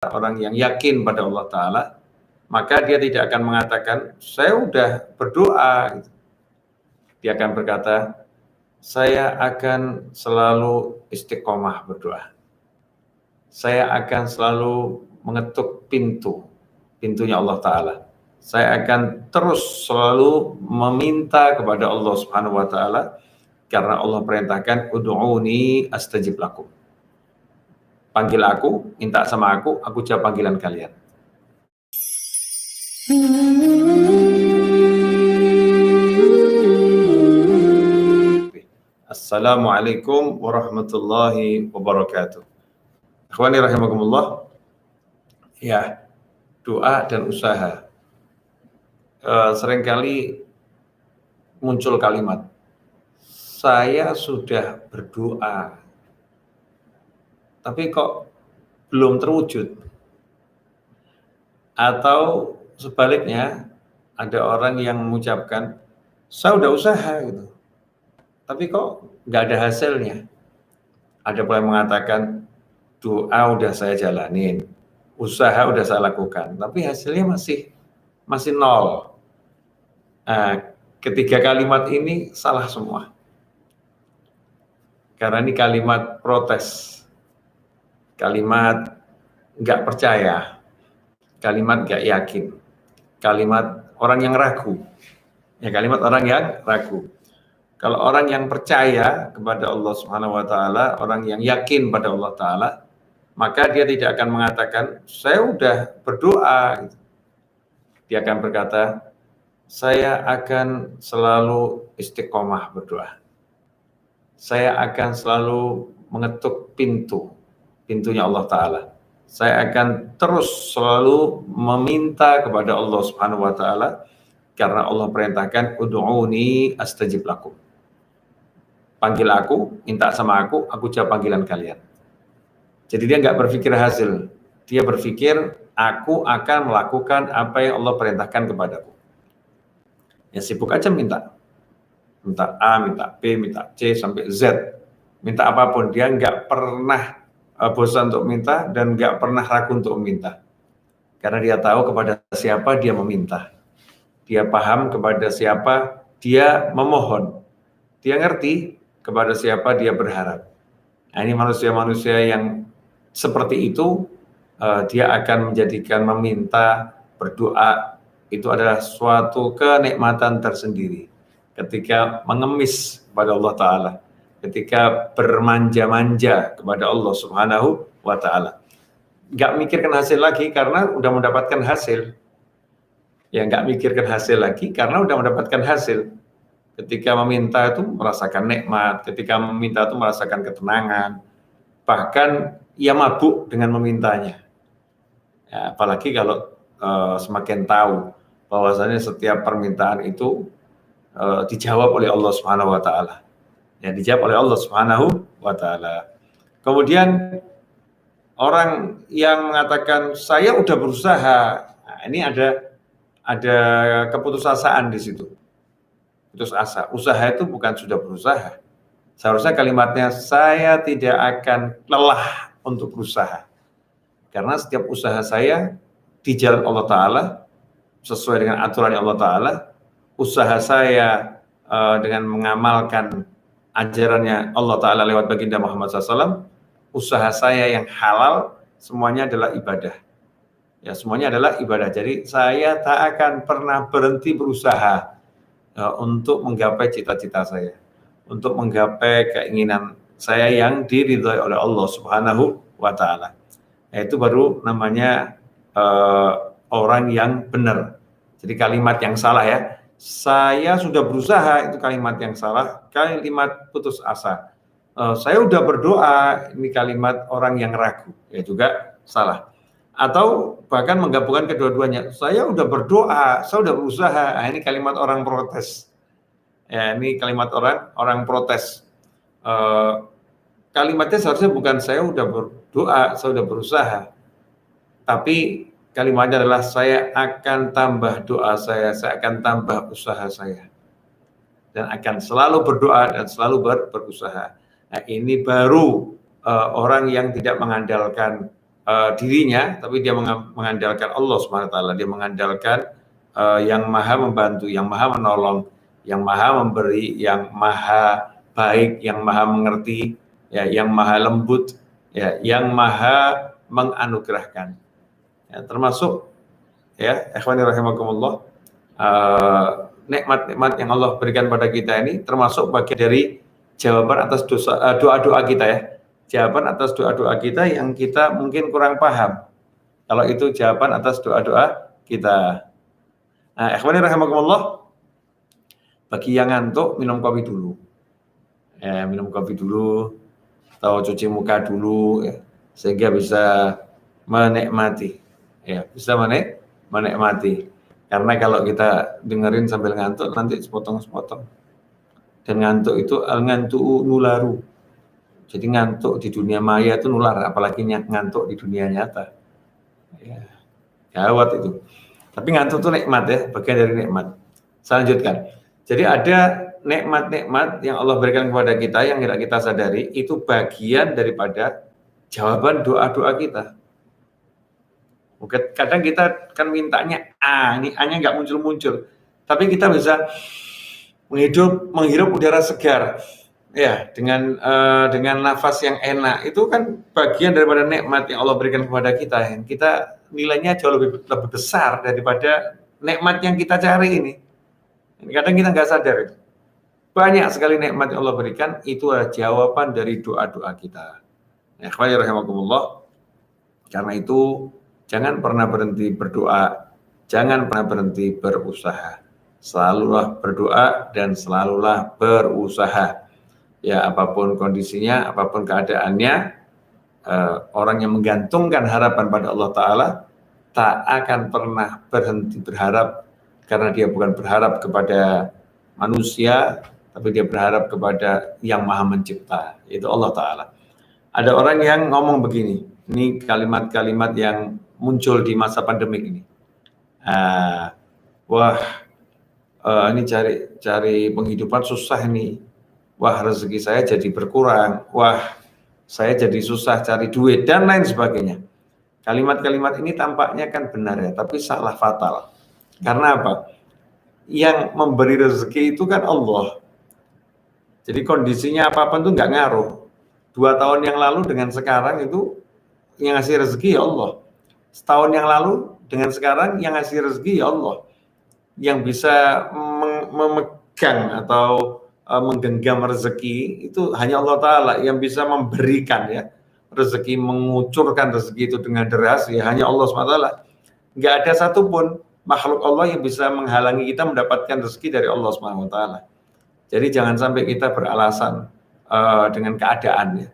Ta'ala, orang yang yakin pada Allah Ta'ala, maka dia tidak akan mengatakan, saya udah berdoa. Dia akan berkata, saya akan selalu istiqomah berdoa. Saya akan selalu mengetuk pintunya Allah Ta'ala. Saya akan terus selalu meminta kepada Allah Subhanahu wa Ta'ala, karena Allah perintahkan, ud'uni astajib lakum. Panggil aku, minta sama aku jawab panggilan kalian. Assalamualaikum warahmatullahi wabarakatuh. Ikhwani rahimakumullah. Ya, doa dan usaha. Seringkali muncul kalimat, saya sudah berdoa, tapi kok belum terwujud. Atau sebaliknya, ada orang yang mengucapkan, saya udah usaha gitu, tapi kok nggak ada hasilnya. Ada pula yang mengatakan, doa udah saya jalanin, usaha udah saya lakukan, tapi hasilnya masih nol. Ketiga kalimat ini salah semua. Karena ini kalimat protes, kalimat nggak percaya, kalimat nggak yakin, kalimat orang yang ragu. Ya, kalimat orang yang ragu. Kalau orang yang percaya kepada Allah Subhanahu wa Ta'ala, orang yang yakin pada Allah Ta'ala, maka dia tidak akan mengatakan, saya udah berdoa. Dia akan berkata, saya akan selalu istiqomah berdoa. Saya akan selalu mengetuk pintunya Allah Ta'ala. Saya akan terus selalu meminta kepada Allah Subhanahu wa Ta'ala, karena Allah perintahkan, ud'uni astajib lakum. Panggil aku, minta sama aku jawab panggilan kalian. Jadi dia nggak berpikir hasil, dia berpikir aku akan melakukan apa yang Allah perintahkan kepadaku. Ya sibuk aja minta A, minta B, minta C sampai Z, minta apapun. Dia nggak pernah bosan untuk minta dan nggak pernah ragu untuk meminta, karena dia tahu kepada siapa dia meminta, dia paham kepada siapa dia memohon, dia ngerti kepada siapa dia berharap. Nah, ini manusia-manusia yang seperti itu, dia akan menjadikan meminta, berdoa itu adalah suatu kenikmatan tersendiri. Ketika mengemis kepada Allah Ta'ala, ketika bermanja-manja kepada Allah Subhanahu wa Ta'ala, nggak mikirkan hasil lagi karena udah mendapatkan hasil. Ya, nggak mikirkan hasil lagi karena udah mendapatkan hasil. Ketika meminta itu merasakan nikmat, ketika meminta itu merasakan ketenangan, bahkan ia mabuk dengan memintanya. Ya, apalagi kalau semakin tahu bahwasanya setiap permintaan itu dijawab oleh Allah Subhanahu wa Ta'ala. Ya, dijawab oleh Allah Subhanahu wa Ta'ala. Kemudian orang yang mengatakan saya udah berusaha, nah, ini ada keputusasaan di situ. Putus asa. Usaha itu bukan sudah berusaha. Seharusnya kalimatnya, saya tidak akan lelah untuk berusaha. Karena setiap usaha saya di jalan Allah Ta'ala, sesuai dengan aturan Allah Ta'ala, usaha saya dengan mengamalkan ajarannya Allah Ta'ala lewat baginda Muhammad SAW, usaha saya yang halal, semuanya adalah ibadah. Ya, semuanya adalah ibadah. Jadi saya tak akan pernah berhenti berusaha untuk menggapai cita-cita saya, untuk menggapai keinginan saya yang diridhai oleh Allah Subhanahu wa Ta'ala. Itu baru namanya orang yang benar. Jadi kalimat yang salah ya, saya sudah berusaha, itu kalimat yang salah, kalimat putus asa. Saya sudah berdoa, ini kalimat orang yang ragu, ya juga salah. Atau bahkan menggabungkan kedua-duanya, saya udah berdoa, saya udah berusaha. Nah, ini kalimat orang protes. Ya, ini kalimat orang protes. Kalimatnya seharusnya bukan saya udah berdoa, saya udah berusaha, tapi kalimatnya adalah saya akan tambah doa saya akan tambah usaha saya, dan akan selalu berdoa dan selalu berusaha. Nah, ini baru orang yang tidak mengandalkan dirinya, tapi dia mengandalkan Allah SWT. Dia mengandalkan yang maha membantu, yang maha menolong, yang maha memberi, yang maha baik, yang maha mengerti, ya, yang maha lembut, ya, yang maha menganugerahkan. Ya, termasuk, ya, ikhwani rahimakumullah, nikmat-nikmat yang Allah berikan pada kita ini termasuk bagian dari jawaban atas doa-doa kita, ya. Jawaban atas doa-doa kita yang kita mungkin kurang paham. Kalau itu jawaban atas doa-doa kita. Nah, ikhwani rahimakumullah, bagi yang ngantuk minum kopi dulu. Ya, minum kopi dulu atau cuci muka dulu, ya, sehingga bisa menikmati. Ya, bisa menikmati. Karena kalau kita dengerin sambil ngantuk nanti sepotong-sepotong. Dan ngantuk itu al-ngantu'u nularu. Jadi ngantuk di dunia maya itu nular, apalagi ngantuk di dunia nyata. Ya, gawat itu. Tapi ngantuk itu nikmat, ya, bagian dari nikmat. Saya lanjutkan. Jadi ada nikmat-nikmat yang Allah berikan kepada kita yang tidak kita sadari, itu bagian daripada jawaban doa-doa kita. Kadang kita kan mintanya ini A-nya nggak muncul-muncul, tapi kita bisa menghirup udara segar, ya, dengan nafas yang enak. Itu kan bagian daripada nikmat yang Allah berikan kepada kita, yang kita nilainya jauh lebih besar daripada nikmat yang kita cari ini. Kadang kita nggak sadar itu. Banyak sekali nikmat yang Allah berikan, itu adalah jawaban dari doa-doa kita. Ya, rahimakumullah. Karena itu jangan pernah berhenti berdoa, jangan pernah berhenti berusaha. Selalulah berdoa dan selalulah berusaha. Ya, apapun kondisinya, apapun keadaannya, orang yang menggantungkan harapan pada Allah Ta'ala tak akan pernah berhenti berharap, karena dia bukan berharap kepada manusia, tapi dia berharap kepada yang maha mencipta, yaitu Allah Ta'ala. Ada orang yang ngomong begini, ini kalimat-kalimat yang muncul di masa pandemik ini. Ini cari penghidupan susah ini. Wah, rezeki saya jadi berkurang. Wah, saya jadi susah cari duit, dan lain sebagainya. Kalimat-kalimat ini tampaknya kan benar, ya, tapi salah fatal. Karena apa? Yang memberi rezeki itu kan Allah. Jadi kondisinya apapun itu nggak ngaruh. 2 tahun yang lalu dengan sekarang itu yang ngasih rezeki ya Allah. Setahun yang lalu dengan sekarang yang ngasih rezeki ya Allah. Yang bisa memegang atau menggenggam rezeki itu hanya Allah Ta'ala. Yang bisa memberikan, ya, rezeki, mengucurkan rezeki itu dengan deras, ya, hanya Allah SWT. Nggak ada satupun makhluk Allah yang bisa menghalangi kita mendapatkan rezeki dari Allah SWT. Jadi jangan sampai kita beralasan dengan keadaan, ya.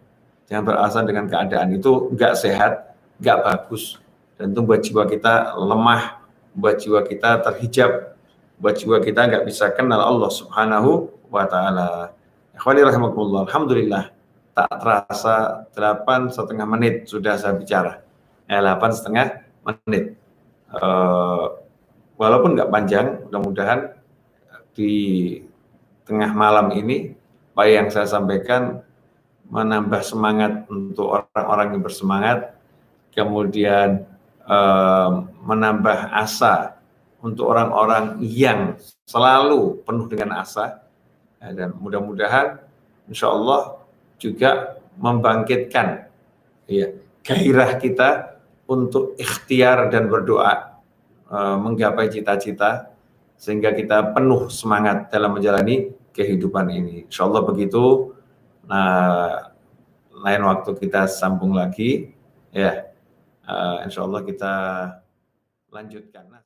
Jangan beralasan dengan keadaan, itu nggak sehat, nggak bagus, dan itu buat jiwa kita lemah, buat jiwa kita terhijab, buat jiwa kita nggak bisa kenal Allah Subhanahu wa Ta'ala. Ikhwani rahimakumullah, alhamdulillah, tak terasa 8,5 menit sudah saya bicara. 8,5 menit. Walaupun nggak panjang, mudah-mudahan di tengah malam ini apa yang saya sampaikan menambah semangat untuk orang-orang yang bersemangat, kemudian menambah asa untuk orang-orang yang selalu penuh dengan asa, dan mudah-mudahan insya Allah juga membangkitkan, ya, gairah kita untuk ikhtiar dan berdoa menggapai cita-cita, sehingga kita penuh semangat dalam menjalani kehidupan ini. Insya Allah begitu. Nah, lain waktu kita sambung lagi, ya. Insya Allah kita lanjutkan.